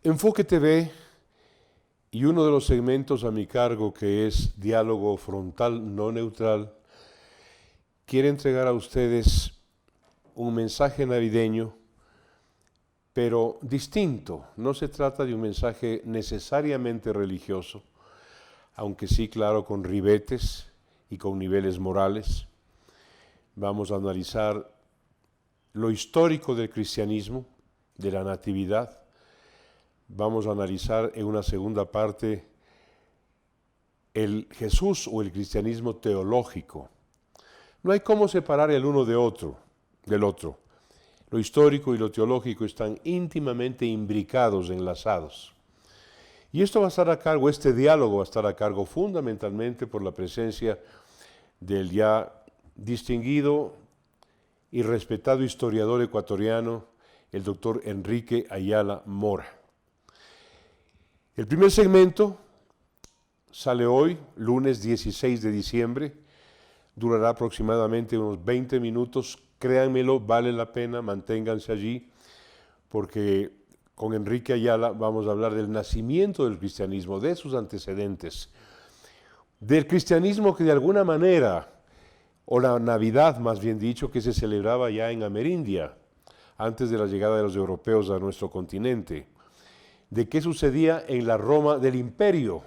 Enfoque TV y uno de los segmentos a mi cargo, que es Diálogo Frontal No Neutral, quiere entregar a ustedes un mensaje navideño, pero distinto. No se trata de un mensaje necesariamente religioso, aunque sí, claro, con ribetes y con niveles morales. Vamos a analizar lo histórico del cristianismo, de la natividad. Vamos a analizar en una segunda parte el Jesús o el cristianismo teológico. No hay cómo separar el uno del otro. Lo histórico y lo teológico están íntimamente imbricados, enlazados. Y esto va a estar a cargo, este diálogo va a estar a cargo fundamentalmente por la presencia del ya distinguido y respetado historiador ecuatoriano, el doctor Enrique Ayala Mora. El primer segmento sale hoy, lunes 16 de diciembre, durará aproximadamente unos 20 minutos, créanmelo, vale la pena, manténganse allí, porque con Enrique Ayala vamos a hablar del nacimiento del cristianismo, de sus antecedentes, del cristianismo que de alguna manera, o la Navidad más bien dicho, que se celebraba ya en Amerindia, antes de la llegada de los europeos a nuestro continente, de qué sucedía en la Roma del Imperio,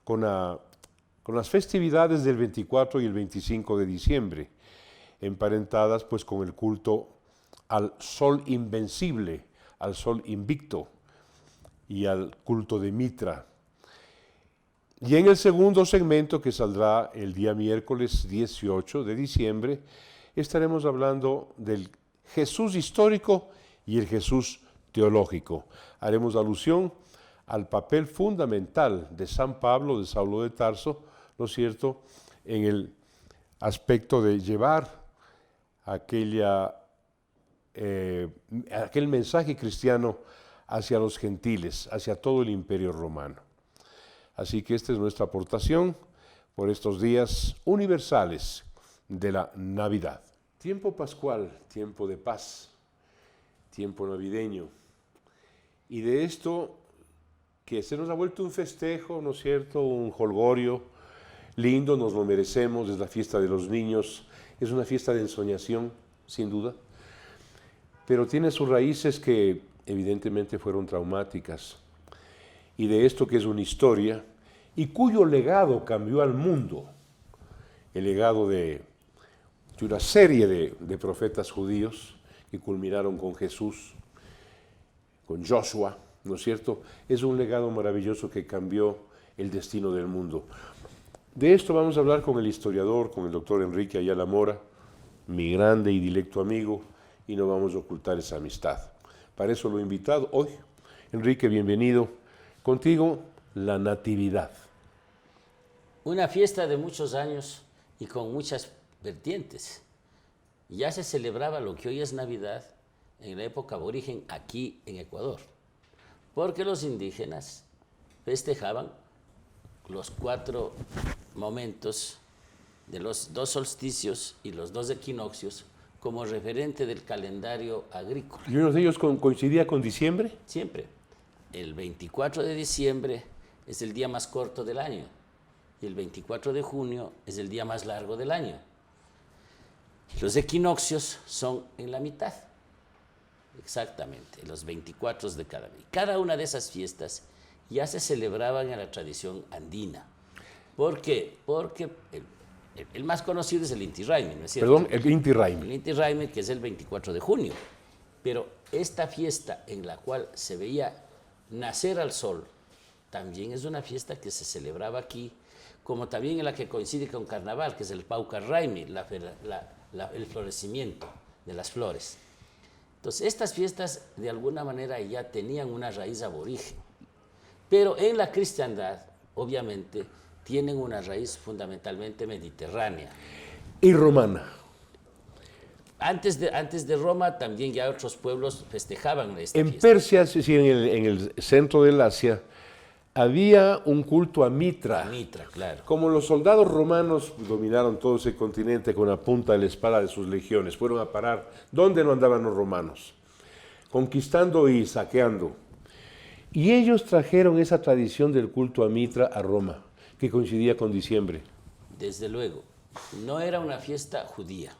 con las festividades del 24 y el 25 de diciembre, emparentadas pues con el culto al sol invencible, al sol invicto y al culto de Mitra. Y en el segundo segmento, que saldrá el día miércoles 18 de diciembre, estaremos hablando del Jesús histórico y el Jesús teológico. Haremos alusión al papel fundamental de San Pablo, de Saulo de Tarso, ¿no es cierto?, en el aspecto de llevar aquel mensaje cristiano hacia los gentiles, hacia todo el imperio romano. Así que esta es nuestra aportación por estos días universales de la Navidad. Tiempo pascual, tiempo de paz, tiempo navideño. Y de esto que se nos ha vuelto un festejo, ¿no es cierto?, un jolgorio lindo, nos lo merecemos, es la fiesta de los niños, es una fiesta de ensoñación, sin duda, pero tiene sus raíces que evidentemente fueron traumáticas, y de esto que es una historia, y cuyo legado cambió al mundo, el legado de una serie de profetas judíos que culminaron con Jesús, con Joshua, ¿no es cierto? Es un legado maravilloso que cambió el destino del mundo. De esto vamos a hablar con el historiador, con el doctor Enrique Ayala Mora, mi grande y directo amigo, y no vamos a ocultar esa amistad. Para eso lo he invitado hoy. Enrique, bienvenido. Contigo, la Natividad. Una fiesta de muchos años y con muchas vertientes. Ya se celebraba lo que hoy es Navidad en la época aborigen aquí en Ecuador, porque los indígenas festejaban los 4 momentos de los 2 solsticios y los 2 equinoccios como referente del calendario agrícola. ¿Y uno de ellos coincidía con diciembre? Siempre. El 24 de diciembre es el día más corto del año y el 24 de junio es el día más largo del año. Los equinoccios son en la mitad, exactamente, los 24 de cada mes. Cada una de esas fiestas ya se celebraban en la tradición andina. ¿Por qué? Porque el más conocido es el Inti Raymi, ¿no es cierto? Perdón, el Inti Raymi. El Inti Raymi, que es el 24 de junio. Pero esta fiesta en la cual se veía nacer al sol, también es una fiesta que se celebraba aquí, como también en la que coincide con Carnaval, que es el Pauca Raymi, el florecimiento de las flores. Entonces, estas fiestas de alguna manera ya tenían una raíz aborigen, pero en la cristiandad, obviamente, tienen una raíz fundamentalmente mediterránea. Y romana. Antes de Roma, también ya otros pueblos festejaban esta fiesta. En Persia, es decir, en el centro del Asia, había un culto a Mitra. A Mitra, claro. Como los soldados romanos dominaron todo ese continente con la punta de la espada de sus legiones, fueron a parar. ¿Dónde no andaban los romanos? Conquistando y saqueando. Y ellos trajeron esa tradición del culto a Mitra a Roma, que coincidía con diciembre. Desde luego, no era una fiesta judía.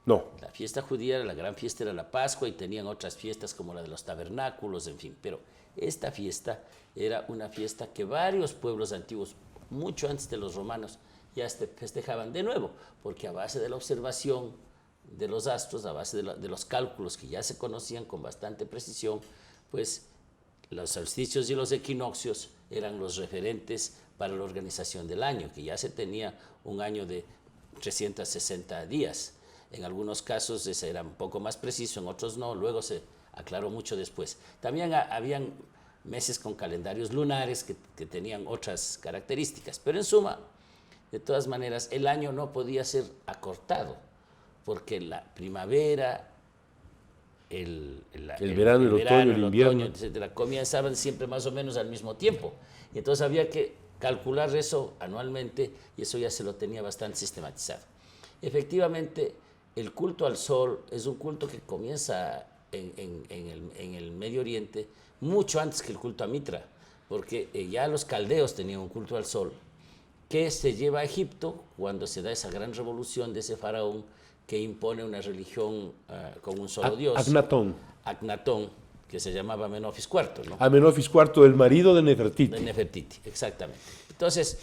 No. La fiesta judía, la gran fiesta era la Pascua y tenían otras fiestas como la de los tabernáculos, en fin. Pero esta fiesta era una fiesta que varios pueblos antiguos, mucho antes de los romanos, ya festejaban de nuevo, porque a base de la observación de los astros, a base de los cálculos que ya se conocían con bastante precisión, pues los solsticios y los equinoccios eran los referentes para la organización del año, que ya se tenía un año de 360 días. En algunos casos ese era un poco más preciso, en otros no, luego se aclaró mucho después. También habían meses con calendarios lunares que tenían otras características, pero en suma, de todas maneras, el año no podía ser acortado, porque la primavera, el verano, el otoño, el invierno, etcétera, comienzaban siempre más o menos al mismo tiempo. Y entonces había que calcular eso anualmente y eso ya se lo tenía bastante sistematizado. Efectivamente, el culto al sol es un culto que comienza en el Medio Oriente mucho antes que el culto a Mitra, porque ya los caldeos tenían un culto al sol que se lleva a Egipto cuando se da esa gran revolución de ese faraón que impone una religión con un solo dios. Aknatón, que se llamaba Amenofis IV, ¿no? Amenofis IV, el marido de Nefertiti. De Nefertiti, exactamente. Entonces,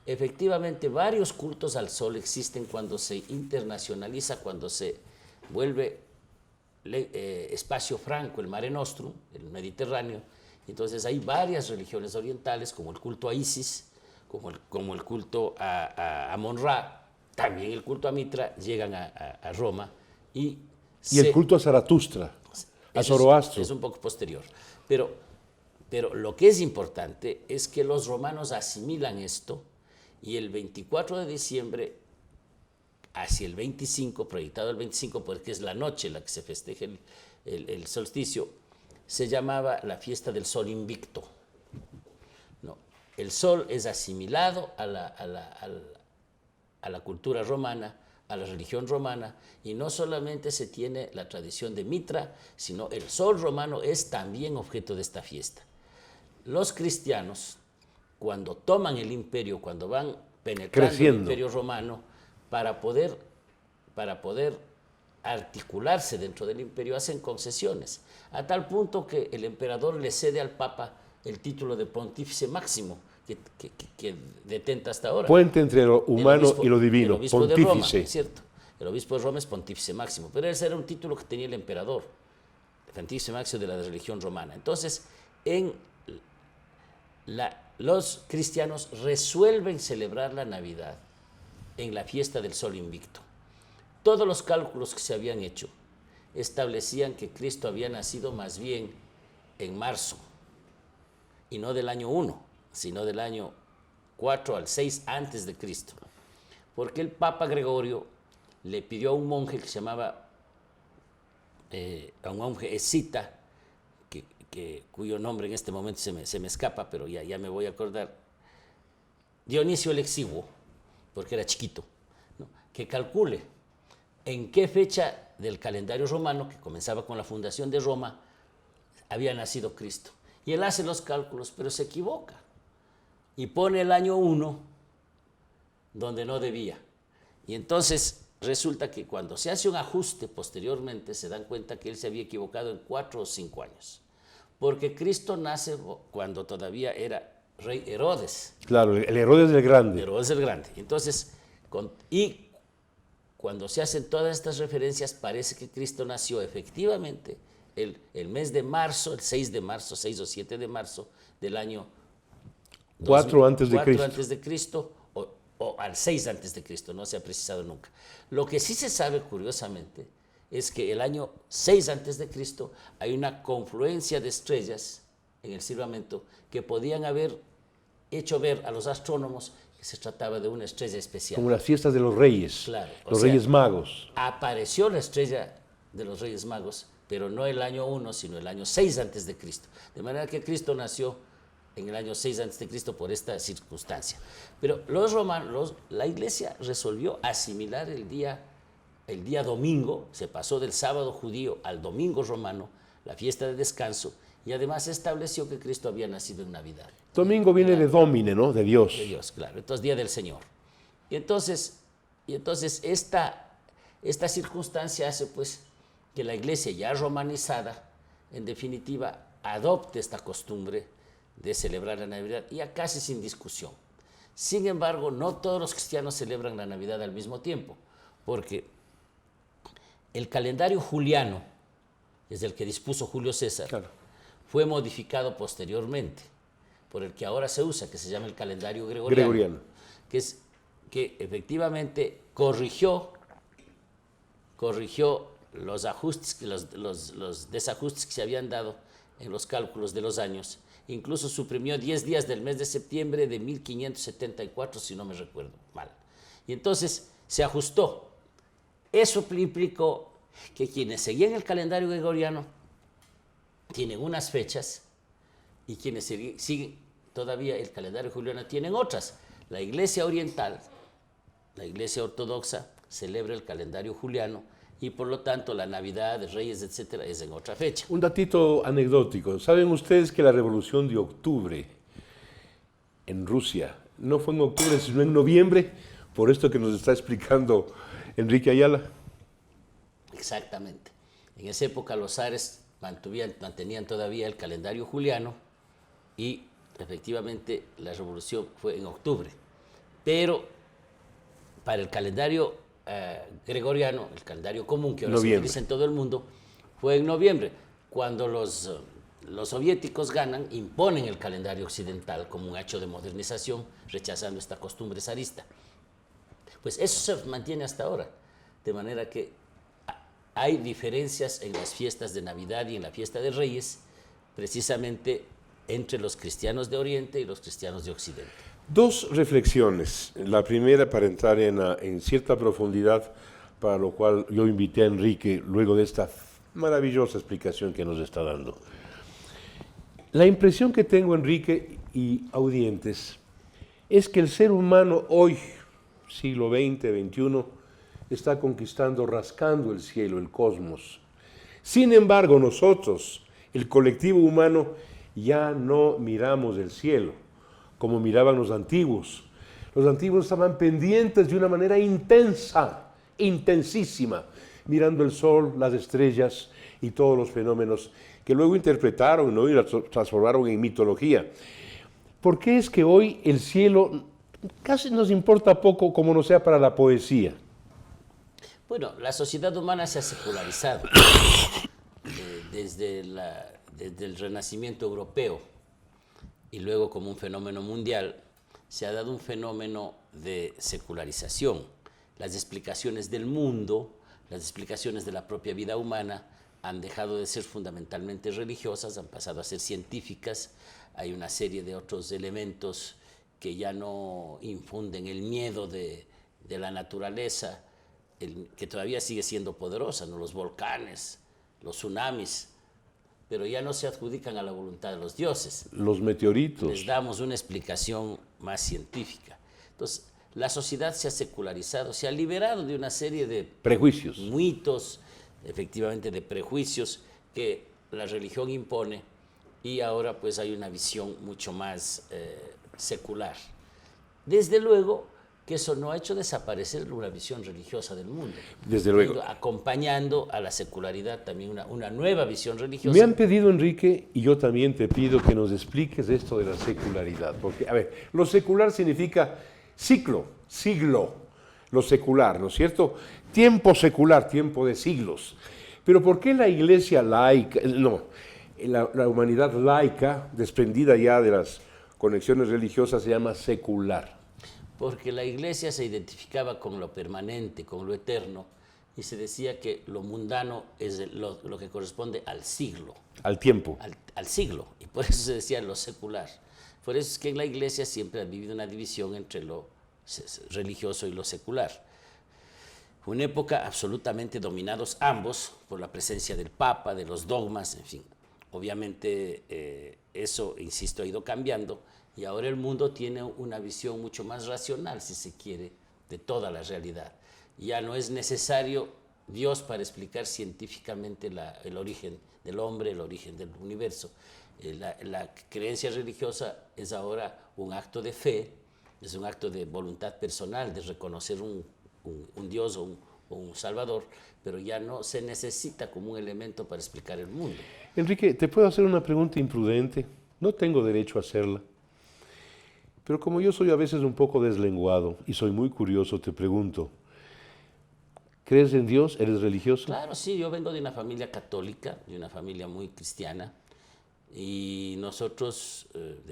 efectivamente, varios cultos al sol existen cuando se internacionaliza, cuando se vuelve espacio franco el Mare Nostrum, el Mediterráneo. Entonces hay varias religiones orientales, como el culto a Isis, como el culto a Amon-Ra, también el culto a Mitra, llegan a Roma. Y el culto a Zaratustra, a Zoroastro. Es un poco posterior. Pero lo que es importante es que los romanos asimilan esto y el 24 de diciembre, hacia el 25, proyectado el 25, porque es la noche en la que se festeja el solsticio, se llamaba la fiesta del sol invicto. No, el sol es asimilado a la cultura romana, a la religión romana, y no solamente se tiene la tradición de Mitra, sino el sol romano es también objeto de esta fiesta. Los cristianos, cuando toman el imperio, cuando van penetrando el imperio romano, para poder articularse dentro del imperio, hacen concesiones, a tal punto que el emperador le cede al Papa el título de Pontífice Máximo, que detenta hasta ahora. Puente entre lo humano y lo divino, el obispo pontífice. De Roma, ¿cierto? El obispo de Roma es Pontífice Máximo, pero ese era un título que tenía el emperador, el Pontífice Máximo de la religión romana. Entonces, los cristianos resuelven celebrar la Navidad en la fiesta del sol invicto. Todos los cálculos que se habían hecho establecían que Cristo había nacido más bien en marzo, y no del año 1, sino del año 4 al 6 antes de Cristo, porque el Papa Gregorio le pidió a un monje que se llamaba, a un monje escita, cuyo nombre en este momento se me escapa, pero ya me voy a acordar, Dionisio el Exiguo, porque era chiquito, ¿no?, que calcule en qué fecha del calendario romano, que comenzaba con la fundación de Roma, había nacido Cristo. Y él hace los cálculos, pero se equivoca y pone el año 1 donde no debía. Y entonces resulta que cuando se hace un ajuste posteriormente se dan cuenta que él se había equivocado en 4 o 5 años, porque Cristo nace cuando todavía era rey Herodes. Claro, el Herodes el Grande. Herodes el Grande. Entonces, cuando se hacen todas estas referencias, parece que Cristo nació efectivamente el mes de marzo, el 6 de marzo, 6 o 7 de marzo del año 4 antes de Cristo. 4 antes de Cristo o al 6 antes de Cristo, no se ha precisado nunca. Lo que sí se sabe, curiosamente, es que el año 6 antes de Cristo hay una confluencia de estrellas en el firmamento que podían haber hecho ver a los astrónomos que se trataba de una estrella especial. Como las fiestas de los reyes, claro, los Reyes Magos. Apareció la estrella de los Reyes Magos, pero no el año 1, sino el año 6 antes de Cristo. De manera que Cristo nació en el año 6 antes de Cristo por esta circunstancia. Pero los romanos, la iglesia resolvió asimilar el día domingo, se pasó del sábado judío al domingo romano, la fiesta de descanso, y además estableció que Cristo había nacido en Navidad. Domingo viene de Domine, ¿no? De Dios. De Dios, claro. Entonces, Día del Señor. Y entonces esta circunstancia hace pues que la iglesia ya romanizada, en definitiva, adopte esta costumbre de celebrar la Navidad, ya casi sin discusión. Sin embargo, no todos los cristianos celebran la Navidad al mismo tiempo, porque el calendario juliano, es el que dispuso Julio César, Claro. fue modificado posteriormente por el que ahora se usa, que se llama el calendario Gregoriano. que efectivamente corrigió los ajustes, los desajustes que se habían dado en los cálculos de los años. Incluso suprimió 10 días del mes de septiembre de 1574, si no me recuerdo mal. Y entonces se ajustó. Eso implicó que quienes seguían el calendario gregoriano tienen unas fechas y quienes siguen todavía el calendario juliano tienen otras. La Iglesia oriental, la Iglesia ortodoxa, celebra el calendario juliano y por lo tanto la Navidad, de Reyes, etcétera, es en otra fecha. Un datito anecdótico. ¿Saben ustedes que la Revolución de Octubre en Rusia no fue en octubre, sino en noviembre? Por esto que nos está explicando Enrique Ayala. Exactamente. En esa época los zares mantenían todavía el calendario juliano y efectivamente la revolución fue en octubre. Pero para el calendario gregoriano, el calendario común que ahora se utiliza en todo el mundo, fue en noviembre. Cuando los soviéticos ganan, imponen el calendario occidental como un hecho de modernización, rechazando esta costumbre zarista. Pues eso se mantiene hasta ahora, de manera que hay diferencias en las fiestas de Navidad y en la fiesta de Reyes, precisamente entre los cristianos de Oriente y los cristianos de Occidente. Dos reflexiones. La primera para entrar en cierta profundidad, para lo cual yo invité a Enrique luego de esta maravillosa explicación que nos está dando. La impresión que tengo, Enrique y audientes, es que el ser humano hoy, siglo XX, XXI, está conquistando, rascando el cielo, el cosmos. Sin embargo, nosotros, el colectivo humano, ya no miramos el cielo como miraban los antiguos. Los antiguos estaban pendientes de una manera intensa, intensísima, mirando el sol, las estrellas y todos los fenómenos que luego interpretaron, ¿no? Y la transformaron en mitología. ¿Por qué es que hoy el cielo casi nos importa poco como no sea para la poesía? Bueno, la sociedad humana se ha secularizado desde el Renacimiento europeo y luego como un fenómeno mundial se ha dado un fenómeno de secularización. Las explicaciones del mundo, las explicaciones de la propia vida humana han dejado de ser fundamentalmente religiosas, han pasado a ser científicas. Hay una serie de otros elementos que ya no infunden el miedo de la naturaleza, que todavía sigue siendo poderosa, ¿no? Los volcanes, los tsunamis, pero ya no se adjudican a la voluntad de los dioses. Los meteoritos. Les damos una explicación más científica. Entonces, la sociedad se ha secularizado, se ha liberado de una serie de prejuicios, mitos, efectivamente de prejuicios que la religión impone, y ahora pues hay una visión mucho más secular. Desde luego que eso no ha hecho desaparecer una visión religiosa del mundo. Desde luego. Acompañando a la secularidad también una nueva visión religiosa. Me han pedido, Enrique, y yo también te pido que nos expliques esto de la secularidad. Porque, a ver, lo secular significa ciclo, siglo, lo secular, ¿no es cierto? Tiempo secular, tiempo de siglos. Pero ¿por qué la iglesia laica, no, la humanidad laica, desprendida ya de las conexiones religiosas, se llama secular? Porque la iglesia se identificaba con lo permanente, con lo eterno, y se decía que lo mundano es lo que corresponde al siglo. Al tiempo. Al siglo, y por eso se decía lo secular. Por eso es que en la iglesia siempre ha vivido una división entre lo religioso y lo secular. Fue una época absolutamente dominados ambos por la presencia del Papa, de los dogmas, en fin. Obviamente eso, insisto, ha ido cambiando, y ahora el mundo tiene una visión mucho más racional, si se quiere, de toda la realidad. Ya no es necesario Dios para explicar científicamente el origen del hombre, el origen del universo. La creencia religiosa es ahora un acto de fe, es un acto de voluntad personal, de reconocer un Dios o un Salvador, pero ya no se necesita como un elemento para explicar el mundo. Enrique, ¿te puedo hacer una pregunta imprudente? No tengo derecho a hacerla. Pero como yo soy a veces un poco deslenguado y soy muy curioso, te pregunto, ¿crees en Dios? ¿Eres religioso? Claro, sí, yo vengo de una familia católica, de una familia muy cristiana, y nosotros,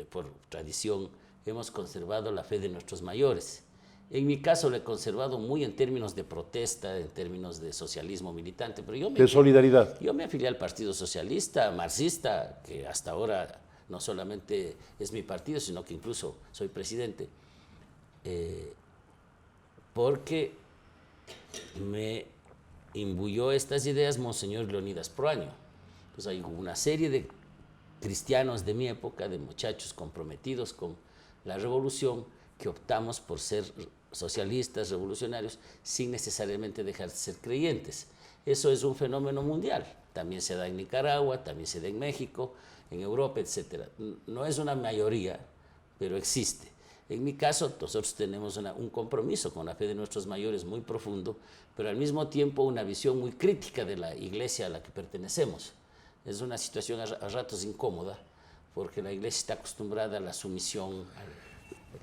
por tradición, hemos conservado la fe de nuestros mayores. En mi caso lo he conservado muy en términos de protesta, en términos de socialismo militante, pero De solidaridad. yo me afilié al Partido Socialista, marxista, que hasta ahora no solamente es mi partido, sino que incluso soy presidente, porque me imbuyó estas ideas Monseñor Leonidas Proaño. Pues hay una serie de cristianos de mi época, de muchachos comprometidos con la revolución, que optamos por ser socialistas, revolucionarios, sin necesariamente dejar de ser creyentes. Eso es un fenómeno mundial. También se da en Nicaragua, también se da en México, en Europa, etc. No es una mayoría, pero existe. En mi caso, nosotros tenemos un compromiso con la fe de nuestros mayores muy profundo, pero al mismo tiempo una visión muy crítica de la iglesia a la que pertenecemos. Es una situación a ratos incómoda, porque la iglesia está acostumbrada a la sumisión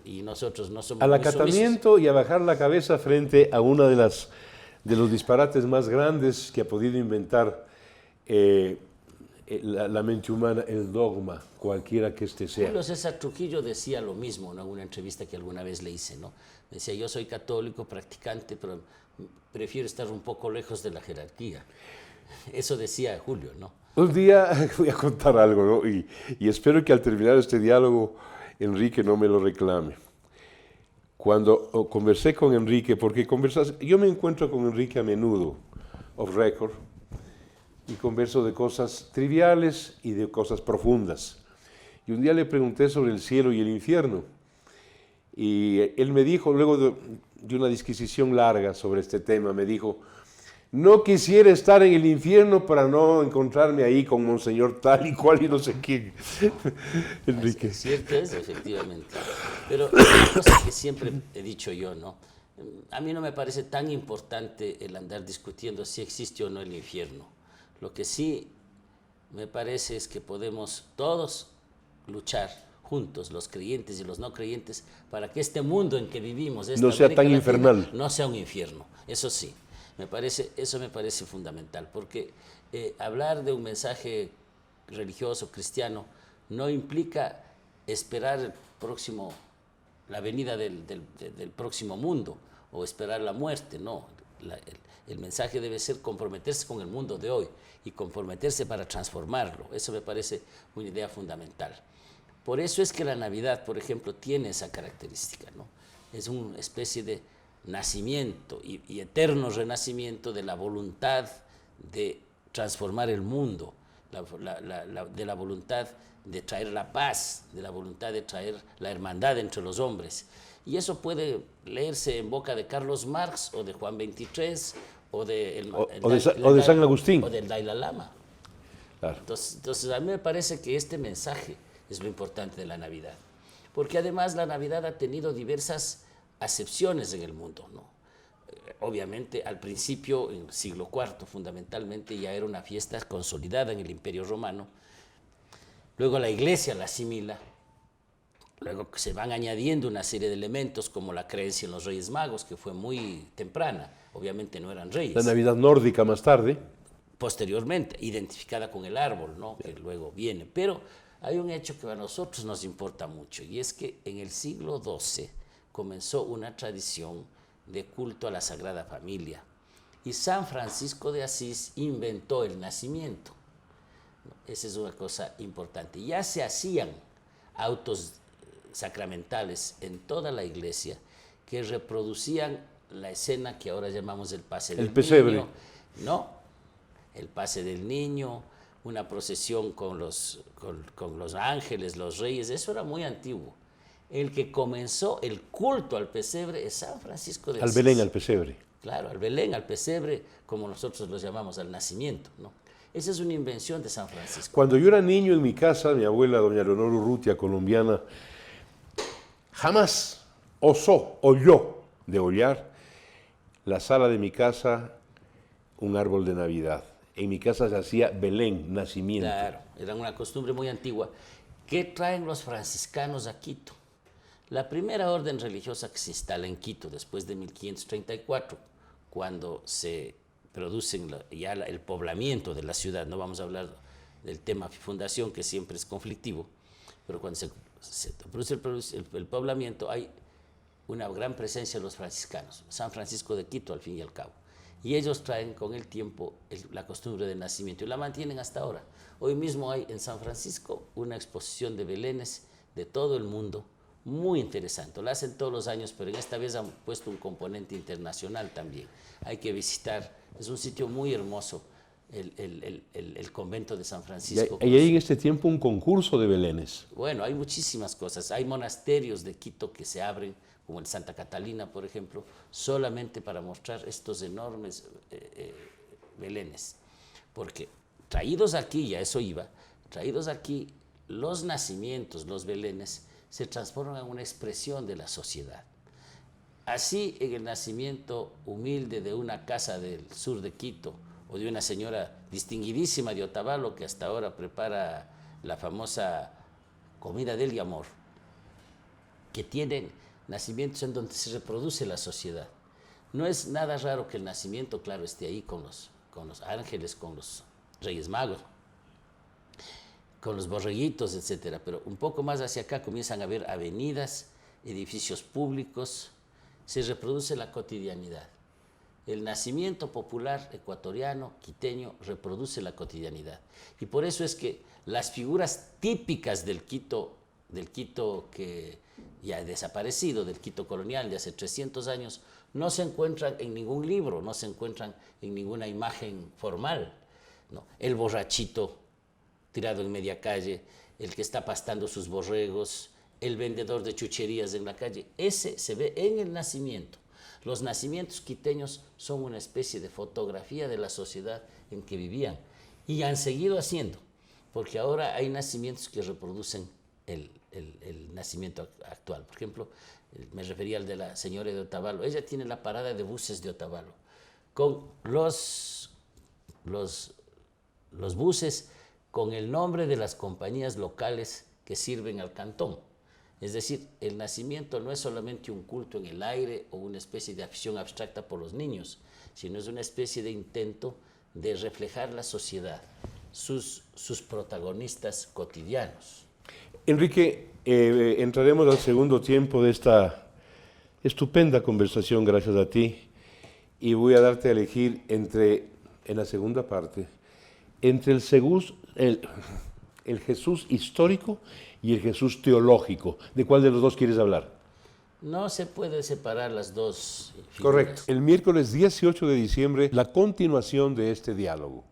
y nosotros no somos al muy acatamiento sumisos. y a bajar la cabeza frente a una de los disparates más grandes que ha podido inventar la mente humana, el dogma, cualquiera que este sea. Julio César Trujillo decía lo mismo, ¿no? En una entrevista que alguna vez le hice, ¿no? Decía, yo soy católico, practicante, pero prefiero estar un poco lejos de la jerarquía. Eso decía Julio, ¿no? Un día voy a contar algo, ¿no? Y espero que al terminar este diálogo, Enrique no me lo reclame. Cuando conversé con Enrique, porque yo me encuentro con Enrique a menudo, off record, y converso de cosas triviales y de cosas profundas. Y un día le pregunté sobre el cielo y el infierno. Y él me dijo, luego de una disquisición larga sobre este tema, me dijo, no quisiera estar en el infierno para no encontrarme ahí con Monseñor tal y cual y no sé quién. Enrique. Cierto es, efectivamente. Pero una cosa que siempre he dicho yo, ¿no? A mí no me parece tan importante el andar discutiendo si existe o no el infierno. Lo que sí me parece es que podemos todos luchar juntos, los creyentes y los no creyentes, para que este mundo en que vivimos, no sea tan infernal, no sea un infierno. Eso sí, eso me parece fundamental, porque hablar de un mensaje religioso, cristiano, no implica esperar la venida del próximo mundo o esperar la muerte, no. El mensaje debe ser comprometerse con el mundo de hoy y comprometerse para transformarlo. Eso me parece una idea fundamental. Por eso es que la Navidad, por ejemplo, tiene esa característica, ¿no? Es una especie de nacimiento y eterno renacimiento de la voluntad de transformar el mundo, de la voluntad de traer la paz, de la voluntad de traer la hermandad entre los hombres. Y eso puede leerse en boca de Carlos Marx o de Juan XXIII o de San Agustín. O del Dalai Lama. Claro. Entonces, a mí me parece que este mensaje es lo importante de la Navidad. Porque además la Navidad ha tenido diversas acepciones en el mundo, ¿no? Obviamente, al principio, en el siglo IV, fundamentalmente, ya era una fiesta consolidada en el Imperio Romano. Luego la Iglesia la asimila. Luego se van añadiendo una serie de elementos como la creencia en los Reyes Magos, que fue muy temprana. Obviamente no eran reyes. La Navidad nórdica más tarde. Posteriormente, identificada con el árbol, ¿no? Que luego viene. Pero hay un hecho que a nosotros nos importa mucho, y es que en el siglo XII comenzó una tradición de culto a la Sagrada Familia. Y San Francisco de Asís inventó el nacimiento. Esa es una cosa importante. Ya se hacían autos sacramentales en toda la iglesia que reproducían la escena que ahora llamamos el pase del pesebre. Niño. No, el pase del niño, una procesión con los ángeles, los reyes, eso era muy antiguo. El que comenzó el culto al pesebre es San Francisco de Asís. Al Belén, al pesebre. Claro, al Belén, al pesebre, como nosotros los llamamos, al nacimiento, ¿no? Esa es una invención de San Francisco. Cuando yo era niño en mi casa, mi abuela, doña Leonor Urrutia, colombiana, jamás oyó degollar la sala de mi casa un árbol de Navidad. En mi casa se hacía Belén, nacimiento. Claro, era una costumbre muy antigua. ¿Qué traen los franciscanos a Quito? La primera orden religiosa que se instala en Quito después de 1534, cuando se produce ya el poblamiento de la ciudad, no vamos a hablar del tema fundación, que siempre es conflictivo, pero cuando se produce el poblamiento hay una gran presencia de los franciscanos, San Francisco de Quito al fin y al cabo. Y ellos traen con el tiempo la costumbre del nacimiento y la mantienen hasta ahora. Hoy mismo hay en San Francisco una exposición de belenes de todo el mundo, muy interesante. La hacen todos los años, pero en esta vez han puesto un componente internacional también. Hay que visitar, es un sitio muy hermoso, el convento de San Francisco. Y hay en este tiempo un concurso de belenes. Bueno, hay muchísimas cosas. Hay monasterios de Quito que se abren, como el Santa Catalina, por ejemplo, solamente para mostrar estos enormes belenes. Porque traídos aquí, ya eso iba, traídos aquí, los nacimientos, los belenes, se transforman en una expresión de la sociedad. Así, en el nacimiento humilde de una casa del sur de Quito, o de una señora distinguidísima de Otavalo, que hasta ahora prepara la famosa comida del amor, que tienen nacimientos en donde se reproduce la sociedad. No es nada raro que el nacimiento, claro, esté ahí con los ángeles, con los reyes magos, con los borreguitos, etcétera. Pero un poco más hacia acá comienzan a haber avenidas, edificios públicos, se reproduce la cotidianidad. El nacimiento popular ecuatoriano, quiteño, reproduce la cotidianidad. Y por eso es que las figuras típicas del Quito que ya ha desaparecido, del Quito colonial de hace 300 años, no se encuentran en ningún libro, no se encuentran en ninguna imagen formal, ¿no? El borrachito tirado en media calle, el que está pastando sus borregos, el vendedor de chucherías en la calle, ese se ve en el nacimiento. Los nacimientos quiteños son una especie de fotografía de la sociedad en que vivían y han seguido haciendo, porque ahora hay nacimientos que reproducen el nacimiento actual. Por ejemplo, me refería al de la señora de Otavalo. Ella tiene la parada de buses de Otavalo, con los buses con el nombre de las compañías locales que sirven al cantón. Es decir, el nacimiento no es solamente un culto en el aire o una especie de afición abstracta por los niños, sino es una especie de intento de reflejar la sociedad, sus protagonistas cotidianos. Enrique, entraremos al segundo tiempo de esta estupenda conversación, gracias a ti, y voy a darte a elegir en la segunda parte, entre el Jesús histórico y el Jesús teológico. ¿De cuál de los dos quieres hablar? No se puede separar las dos figuras. Correcto. El miércoles 18 de diciembre, la continuación de este diálogo.